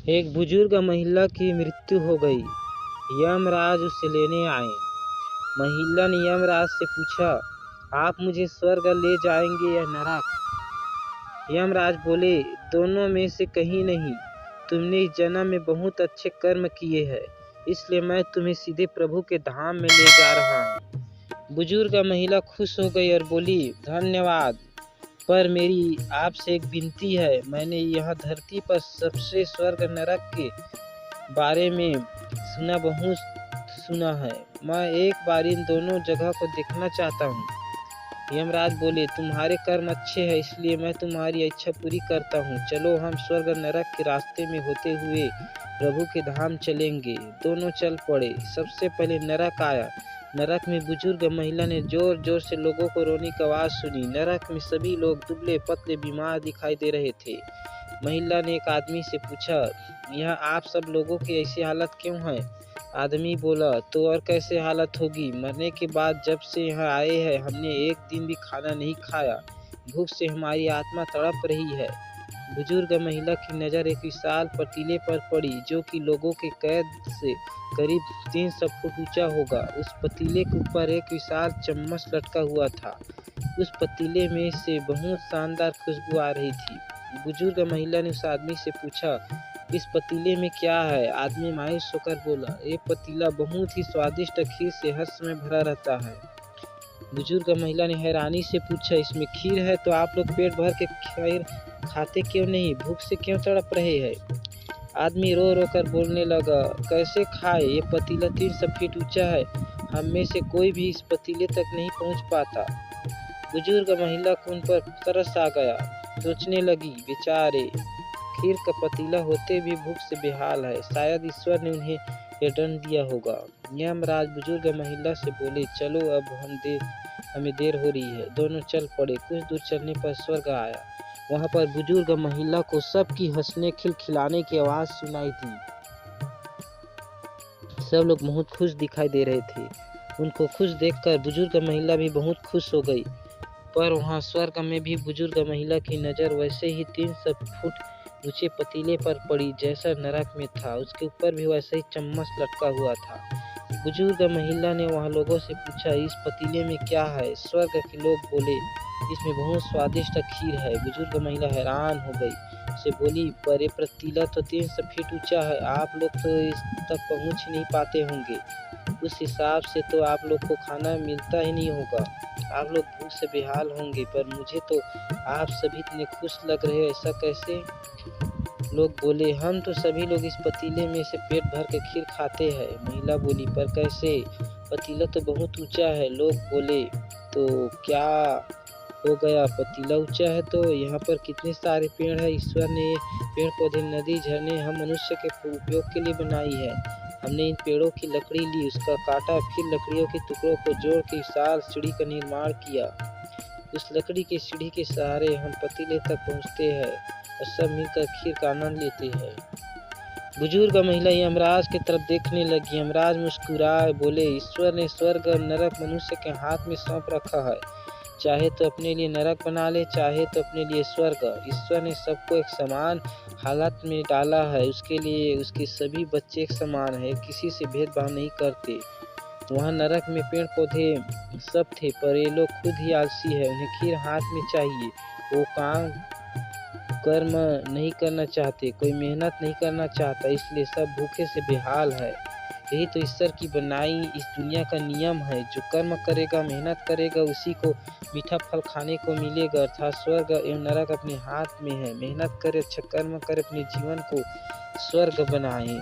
एक बुजुर्ग महिला की मृत्यु हो गई। यमराज उसे लेने आए। महिला ने यमराज से पूछा, आप मुझे स्वर्ग ले जाएंगे या नरक? यमराज बोले, दोनों में से कहीं नहीं। तुमने इस जन्म में बहुत अच्छे कर्म किए हैं, इसलिए मैं तुम्हें सीधे प्रभु के धाम में ले जा रहा हूँ। बुजुर्ग महिला खुश हो गई और बोली, धन्यवाद, पर मेरी आपसे एक विनती है। मैंने यह धरती पर सबसे स्वर्ग नरक के बारे में बहुत सुना है। मैं एक बार इन दोनों जगह को देखना चाहता हूँ। यमराज बोले, तुम्हारे कर्म अच्छे हैं, इसलिए मैं तुम्हारी इच्छा पूरी करता हूँ। चलो, हम स्वर्ग नरक के रास्ते में होते हुए प्रभु के धाम चलेंगे। दोनों चल पड़े। सबसे पहले नरक आया। नरक में बुजुर्ग महिला ने जोर जोर से लोगों को रोने की आवाज़ सुनी। नरक में सभी लोग दुबले पतले बीमार दिखाई दे रहे थे। महिला ने एक आदमी से पूछा, यह आप सब लोगों की ऐसी हालत क्यों है? आदमी बोला, तो और कैसे हालत होगी? मरने के बाद जब से यहाँ आए हैं, हमने एक दिन भी खाना नहीं खाया। भूख से हमारी आत्मा तड़प रही है। बुजुर्ग महिला की नज़र एक विशाल पतीले पर पड़ी, जो कि लोगों के कैद से करीब 300 फुट ऊंचा होगा। उस पतीले के ऊपर एक विशाल चम्मच लटका हुआ था। उस पतीले में से बहुत शानदार खुशबू आ रही थी। बुजुर्ग महिला ने उस आदमी से पूछा, इस पतीले में क्या है? आदमी मायूस होकर बोला, ये पतीला बहुत ही स्वादिष्ट खीर से हर समय भरा रहता है। बुजुर्ग महिला ने हैरानी से पूछा, इसमें खीर है तो आप लोग पेट भर के खीर खाते क्यों नहीं? भूख से क्यों तड़प रहे हैं? आदमी रो रो कर बोलने लगा, कैसे खाए? ये पतीला 300 फीट ऊंचा है, हम में से कोई भी इस पतीले तक नहीं पहुंच पाता। बुजुर्ग महिला को उन पर तरस आ गया। सोचने लगी, बेचारे, खीर का पतीला होते भी भूख से बेहाल है। शायद ईश्वर ने उन्हें यह दंड दिया होगा। यमराज बुजुर्ग महिला से बोले, चलो, अब हमें देर हो रही है। दोनों चल पड़े। कुछ दूर चलने पर स्वर्ग आया। वहाँ पर बुजुर्ग महिला को सबकी हंसने खिलखिलाने की आवाज़ सुनाई दी। सब लोग बहुत खुश दिखाई दे रहे थे। उनको खुश देखकर बुजुर्ग महिला भी बहुत खुश हो गई। पर वहाँ स्वर्ग में भी बुजुर्ग महिला की नज़र वैसे ही 300 फुट ऊंचे पतीले पर पड़ी, जैसा नरक में था। उसके ऊपर भी वैसे ही चम्मच लटका हुआ था। बुजुर्ग महिला ने वहाँ लोगों से पूछा, इस पतीले में क्या है? स्वर्ग के लोग बोले, इसमें बहुत स्वादिष्ट खीर है। बुजुर्ग महिला हैरान हो गई। उसे बोली, पर ये पतीला तो 300 फीट ऊंचा है, आप लोग तो इस तक पहुँच ही नहीं पाते होंगे। उस हिसाब से तो आप लोग को खाना मिलता ही नहीं होगा। आप लोग भूख से बेहाल होंगे। पर मुझे तो आप सभी इतने खुश लग रहे हैं, ऐसा कैसे? लोग बोले, हम तो सभी लोग इस पतीले में से पेट भर के खीर खाते हैं। महिला बोली, पर कैसे? पतीला तो बहुत ऊंचा है। लोग बोले, तो क्या हो गया? पतीला ऊंचा है तो यहाँ पर कितने सारे पेड़ हैं। ईश्वर ने ये पेड़ पौधे, नदी, झरने हम मनुष्य के उपयोग के लिए बनाई है। हमने इन पेड़ों की लकड़ी ली, उसका काटा, फिर लकड़ियों के टुकड़ों को जोड़ के विशाल सीढ़ी का निर्माण किया। उस लकड़ी की सीढ़ी के सहारे हम पतीले तक पहुँचते हैं और सब मिलकर खीर का आनंद लेते हैं। बुजुर्ग महिला यमराज की तरफ देखने लगी। यमराज मुस्कुराए बोले, ईश्वर ने स्वर्ग और नरक मनुष्य के हाथ में सौंप रखा है। चाहे तो अपने लिए नरक बना ले, चाहे तो अपने लिए स्वर्ग। ईश्वर ने सबको एक समान हालत में डाला है। उसके लिए उसके सभी बच्चे एक समान है, किसी से भेदभाव नहीं करते। वहाँ नरक में पेड़ पौधे सब थे, पर ये लोग खुद ही आलसी है। उन्हें खीर हाथ में चाहिए। वो काम कर्म नहीं करना चाहते, कोई मेहनत नहीं करना चाहता, इसलिए सब भूखे से बेहाल है। यही तो ईश्वर की बनाई इस दुनिया का नियम है। जो कर्म करेगा, मेहनत करेगा, उसी को मीठा फल खाने को मिलेगा। अर्थात स्वर्ग एवं नरक अपने हाथ में है। मेहनत करे, अच्छा कर्म करे, अपने जीवन को स्वर्ग बनाए।